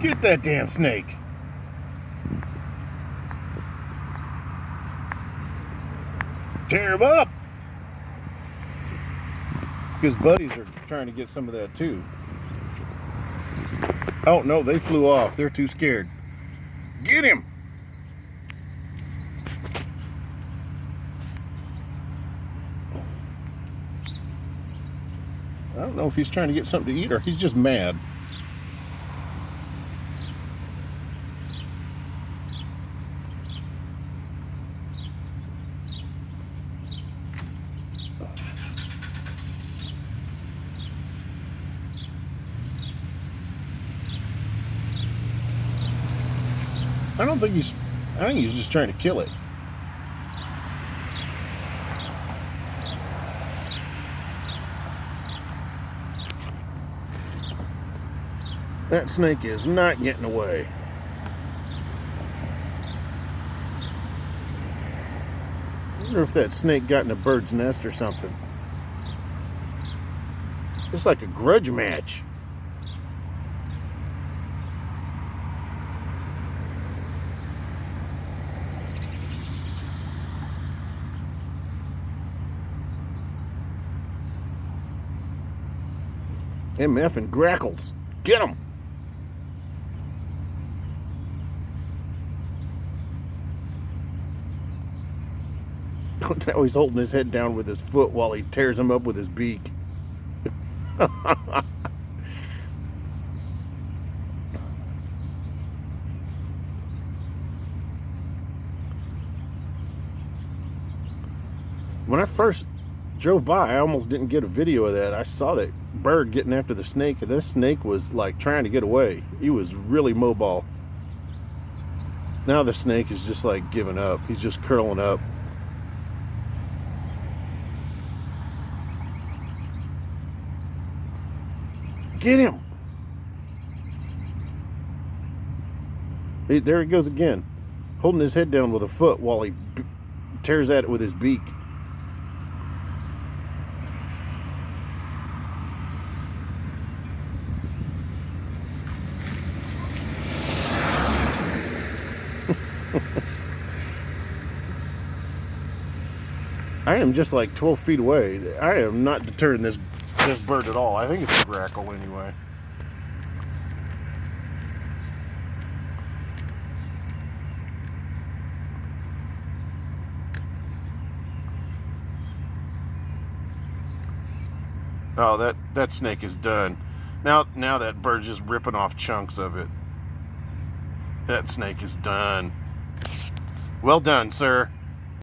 Get that damn snake. Tear him up. His buddies are trying to get some of that too. Oh no, they flew off. They're too scared. Get him. I don't know if he's trying to get something to eat or he's just mad. I think he's just trying to kill it. That snake is not getting away. I wonder if that snake got in a bird's nest or something. It's like a grudge match. MF and grackles. Get him! Now he's holding his head down with his foot while he tears him up with his beak. When I first drove by, I almost didn't get a video of that. I saw that bird getting after the snake, and this snake was like trying to get away. He was really mobile. Now the snake is just like giving up. He's just curling up. Get him! There he goes again, holding his head down with a foot while he tears at it with his beak. I am just like 12 feet away. I am not deterring this bird at all. I think it's a grackle anyway. Oh, that snake is done. Now that bird's just ripping off chunks of it. That snake is done. Well done, sir.